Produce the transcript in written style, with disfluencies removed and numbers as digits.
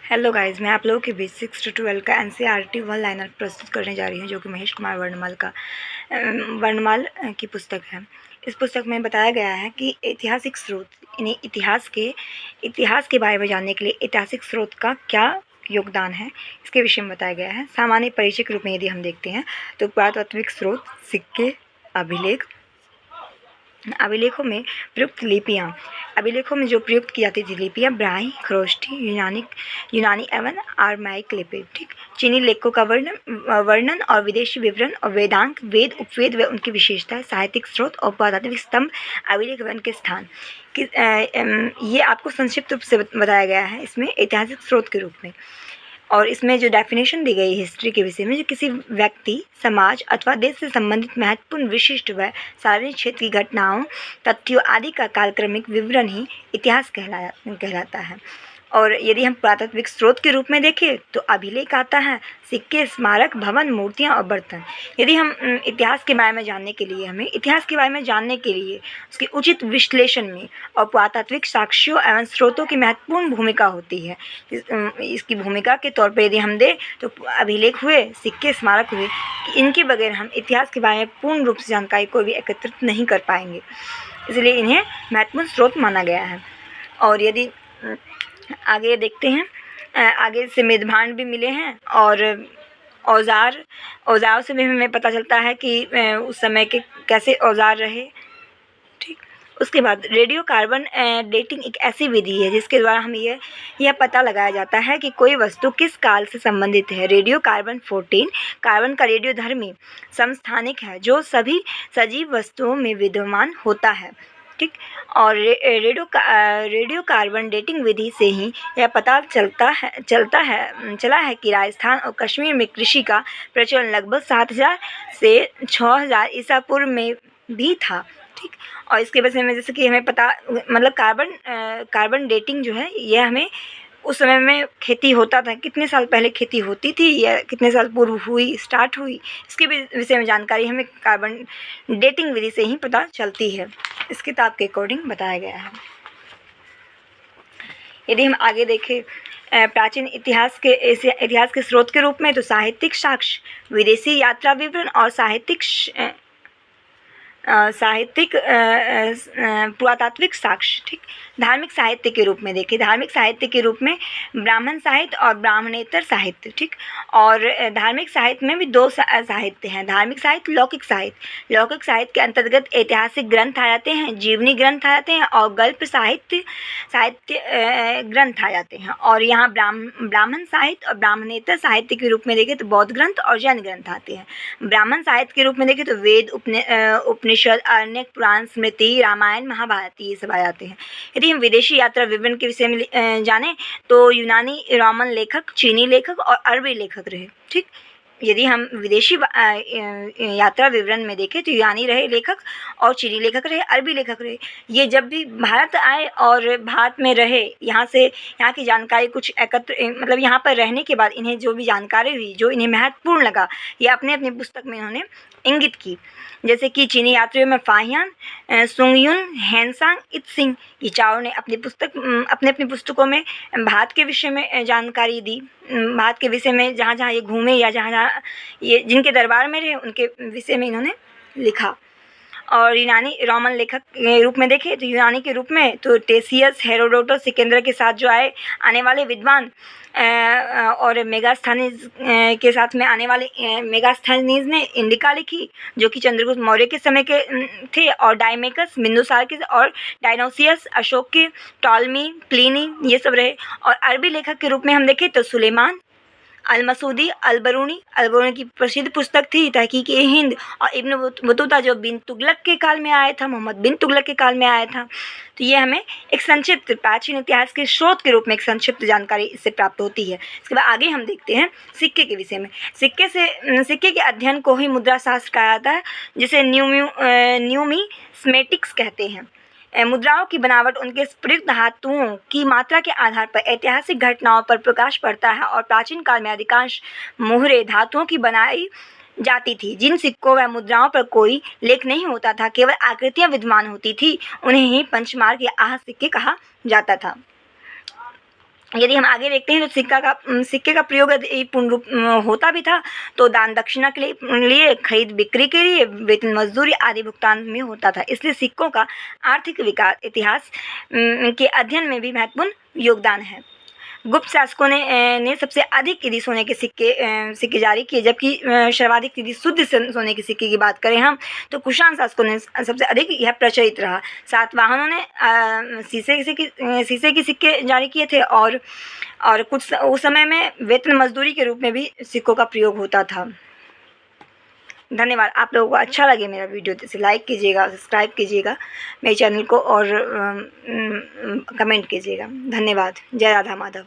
Hello guys, मैं आप लोगों के बीच 6 to 12 का एनसीईआरटी वन लाइनर प्रस्तुत करने जा रही हूँ, जो कि महेश कुमार वर्णमाल की पुस्तक है। इस पुस्तक में बताया गया है कि ऐतिहासिक स्रोत, यानी इतिहास के बारे में जानने के लिए ऐतिहासिक स्रोत का क्या योगदान है, इसके विषय में बताया गया है। सामान्य परिचय के रूप में यदि हम देखते हैं तो पुरातात्विक स्रोत, सिक्के, अभिलेखों में प्रयुक्त लिपियाँ, अभिलेखों में जो प्रयुक्त की जाती थी लिपियाँ ब्राह्मी, खरोष्ठी, यूनानी एवं आरमाइक लिपि। ठीक, चीनी लेखों का वर्णन और विदेशी विवरण और वेदांग, वेद, उपवेद व उनकी विशेषताएं, साहित्यिक स्रोत और पुरातात्विक स्तंभ, अभिलेख व उनके स्थान ये आपको संक्षिप्त रूप से बताया गया है इसमें ऐतिहासिक स्रोत के रूप में। और इसमें जो डेफिनेशन दी गई हिस्ट्री के विषय में, जो किसी व्यक्ति, समाज अथवा देश से संबंधित महत्वपूर्ण, विशिष्ट व सार्वजनिक क्षेत्र की घटनाओं, तथ्यों आदि का कालक्रमिक विवरण ही इतिहास कहलाता है। और यदि हम पुरातात्विक स्रोत के रूप में देखें तो अभिलेख आता है, सिक्के, स्मारक, भवन, मूर्तियाँ और बर्तन। यदि हम इतिहास के बारे में जानने के लिए उसके उचित विश्लेषण में और पुरातात्विक साक्ष्यों एवं स्रोतों की महत्वपूर्ण भूमिका होती है। इसकी भूमिका के तौर पर यदि हम दें तो अभिलेख हुए, सिक्के, स्मारक हुए, इनके बगैर हम इतिहास के बारे में पूर्ण रूप से जानकारी को भी एकत्रित नहीं कर पाएंगे, इसलिए इन्हें महत्वपूर्ण स्रोत माना गया है। और यदि आगे देखते हैं, आगे से मेदभांड भी मिले हैं और औज़ारों से भी हमें पता चलता है कि उस समय के कैसे औज़ार रहे। ठीक, उसके बाद रेडियो कार्बन डेटिंग एक ऐसी विधि है जिसके द्वारा हमें यह पता लगाया जाता है कि कोई वस्तु किस काल से संबंधित है। रेडियो कार्बन 14 कार्बन का रेडियोधर्मी समस्थानिक है जो सभी सजीव वस्तुओं में विद्यमान होता है। ठीक, और रेडियो कार्बन डेटिंग विधि से ही यह पता चला है कि राजस्थान और कश्मीर में कृषि का प्रचलन लगभग 7000 से 6000 ईसा पूर्व में भी था। ठीक, और इसके वजह में जैसे कि हमें पता, मतलब कार्बन डेटिंग जो है यह हमें उस समय में खेती होता था, कितने साल पहले खेती होती थी या कितने साल पूर्व स्टार्ट हुई, इसके विषय में जानकारी हमें कार्बन डेटिंग विधि से ही पता चलती है। इस किताब के अकॉर्डिंग बताया गया है। यदि हम आगे देखें प्राचीन इतिहास के स्रोत के रूप में, तो साहित्यिक साक्ष्य, विदेशी यात्रा विवरण और पुरातात्विक साक्ष्य। ठीक, धार्मिक साहित्य के रूप में देखें, धार्मिक साहित्य के रूप में ब्राह्मण साहित्य और ब्राह्मणेतर साहित्य। ठीक, और धार्मिक साहित्य में भी दो साहित्य हैं, धार्मिक साहित्य, लौकिक साहित्य। लौकिक साहित्य के अंतर्गत ऐतिहासिक ग्रंथ आ जाते हैं, जीवनी ग्रंथ आ जाते हैं और गल्प साहित्य ग्रंथ आ जाते हैं। और यहाँ ब्राह्मण साहित्य और ब्राह्मणेतर साहित्य के रूप में देखें तो बौद्ध ग्रंथ और जैन ग्रंथ आते हैं। ब्राह्मण साहित्य के रूप में देखें तो वेद, उपनिषद, अरण्यक, पुराण, स्मृति, रामायण, महाभारत, ये सब आ जाते हैं। यदि हम विदेशी यात्रा विवरण के विषय में जानें तो यूनानी, रोमन लेखक, चीनी लेखक और अरबी लेखक रहे। ठीक, यदि हम विदेशी यात्रा विवरण में देखें तो यूनानी रहे लेखक और चीनी लेखक रहे, अरबी लेखक रहे। ये जब भी भारत आए और भारत में रहे, यहाँ की जानकारी कुछ मतलब यहाँ पर रहने के बाद इन्हें जो भी जानकारी हुई, जो इन्हें महत्वपूर्ण लगा, ये अपने अपनी पुस्तक में इन्होंने इंगित की। जैसे कि चीनी यात्रियों में फाहियान, सुंगयुन, हेनसांग, इत्सिंग, ये चारों ने अपनी पुस्तकों में भारत के विषय में जानकारी दी। भारत के विषय में जहाँ जहाँ ये घूमे या जहाँ ये जिनके दरबार में रहे उनके विषय में इन्होंने लिखा। और यूनानी रोमन लेखक के रूप में देखें तो यूनानी के रूप में तो टेसियस, हेरोडोटस, सिकंदर के साथ जो आने वाले विद्वान और मेगास्थनीज के साथ में आने वाले मेगास्थनीज ने इंडिका लिखी, जो कि चंद्रगुप्त मौर्य के समय के थे, और डायमेकस, बिंदुसार के, और डायनोसियस, अशोक के, टॉलमी, प्लिनी, ये सब रहे। और अरबी लेखक के रूप में हम देखें तो सुलेमान, अल-मसूदी, अल-बरूनी की प्रसिद्ध पुस्तक थी तहकीक-ए-हिंद, और इब्न बतूता जो बिन तुगलक के काल में आया था, मोहम्मद बिन तुगलक के काल में आया था। तो ये हमें एक संक्षिप्त प्राचीन इतिहास के स्रोत के रूप में एक संक्षिप्त जानकारी इससे प्राप्त होती है। इसके बाद आगे हम देखते हैं सिक्के के विषय में। सिक्के के अध्ययन को ही मुद्रा शास्त्र कहा जाता है, जिसे न्यूमिस्मेटिक्स कहते हैं। मुद्राओं की बनावट उनके प्रयुक्त धातुओं की मात्रा के आधार पर ऐतिहासिक घटनाओं पर प्रकाश पड़ता है, और प्राचीन काल में अधिकांश मोहरें धातुओं की बनाई जाती थी। जिन सिक्कों व मुद्राओं पर कोई लेख नहीं होता था, केवल आकृतियां विद्यमान होती थी, उन्हें ही पंचमार्क या आह सिक्के कहा जाता था। यदि हम आगे देखते हैं तो सिक्के का प्रयोग यदि पूर्ण रूप होता भी था तो दान दक्षिणा के लिए खरीद बिक्री के लिए, वेतन मजदूरी आदि भुगतान में होता था। इसलिए सिक्कों का आर्थिक विकास इतिहास के अध्ययन में भी महत्वपूर्ण योगदान है। गुप्त शासकों ने सबसे अधिक यदि सोने के सिक्के जारी किए, जबकि सर्वाधिक यदि शुद्ध सोने के सिक्के की बात करें हम तो कुषाण शासकों ने सबसे अधिक यह प्रचलित रहा। सातवाहनों ने शीशे के सिक्के जारी किए थे और कुछ उस समय में वेतन मजदूरी के रूप में भी सिक्कों का प्रयोग होता था। धन्यवाद। आप लोगों को अच्छा लगे मेरा वीडियो तो इसे लाइक कीजिएगा, सब्सक्राइब कीजिएगा मेरे चैनल को और कमेंट कीजिएगा। धन्यवाद। जय राधा माधव।